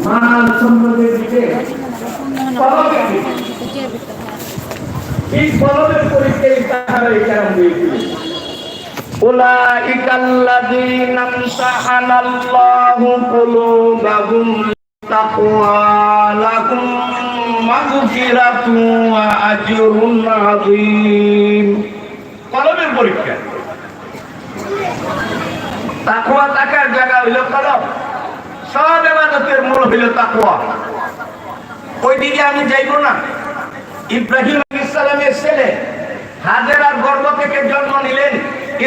মান সম্মানের দিকে এই ফলনের পরীক্ষায় তাহারা এই কারণ দিয়েছিল। উলাইকাল্লাযীনা ইমতাহানাল্লাহু কুলুবাহুম লিত্তাকওয়া লাহুম মাগফিরাতুন ওয়া আজরুন আযীম। কলমের পরীক্ষা। তাকওয়া থাকার জায়গা হইল কলম। সব ইবাদতের মূল হইল তাকওয়া। ওই দিকে আমি যাইব না। ইব্রাহিম আলাইহিস সালামের ছেলে হাজেরার গর্ভ থেকে জন্ম নিলেন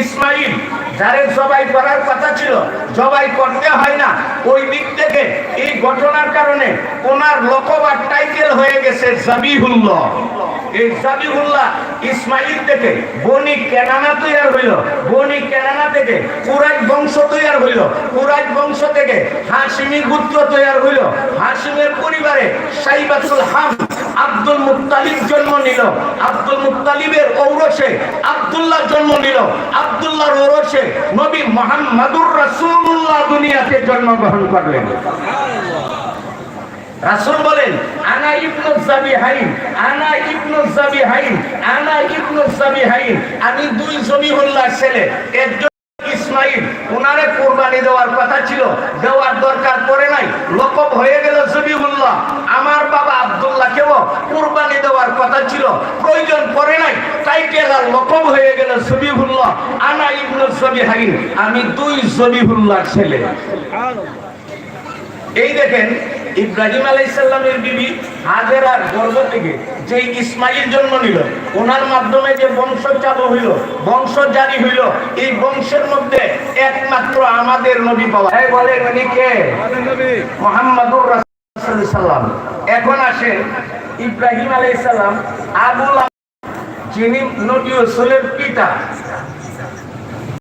ইসমাইল, যারে জবাই করার কথা ছিল, জবাই করতে হয় না। ওই দিক থেকে এই ঘটনার কারণে ওনার লকব আর টাইটেল হয়ে গেছে জাবিহুল্লাহ। এই জাবিহুল্লাহ ইসমাইল থেকে বনি কেনানা তৈরি হইল, বনি কেনানা থেকে কুরাইশ বংশ তৈরি হইল, কুরাইশ বংশ থেকে হাশিমি গোত্র তৈরি হইল, হাশিমের পরিবারে সাইবাতুল হাম আব্দুল মুত্তালিব জন্ম নিল, আব্দুল মুত্তালিবের ঔরসে আব্দুল্লাহ জন্ম নিল, আব্দুল্লাহর ঔরসে নবী মুহাম্মদুর রাসূলুল্লাহ দুনিয়াতে জন্মগ্রহণ করলেন। রাসূল বলেন আনা ইবনু যাবিহাইন, আনা ইবনু যাবিহাইন, আনা ইবনু যাবিহাইন। আমি দুই জবিহুল্লাহর ছেলে। একজন ইসমাইল, ওনারে কুরবানি দেওয়ার কথা ছিল, দেওয়ার দরকার পড়ে নাই, লকব হয়ে গেল জবিহুল্লাহ। আমার বাবা আব্দুল্লাহকেও কুরবানি দেওয়ার কথা ছিল, প্রয়োজন পড়ে নাই, টাইটেল আর লকব হয়ে গেল জবিহুল্লাহ। আনা ইবনু যাবিহাইন, আমি দুই জবিহুল্লাহর ছেলে। এই দেখেন ইব্রাহিম আলাইহিস সালামের বিবি হাজেরার গর্ভ থেকে যে ইসমাইল জন্ম নিল, ওনার মাধ্যমে যে বংশ চালু হইল, বংশ জারি হইল, এই বংশের মধ্যে একমাত্র আমাদের নবী পাওয়া যায়। বলেন উনি কে? মুহাম্মদুর রাসূলুল্লাহ সাল্লাল্লাহু। এখন আসেন ইব্রাহিম আলাইহিস সালাম আবুল, যিনি নবী রাসূলের পিতা,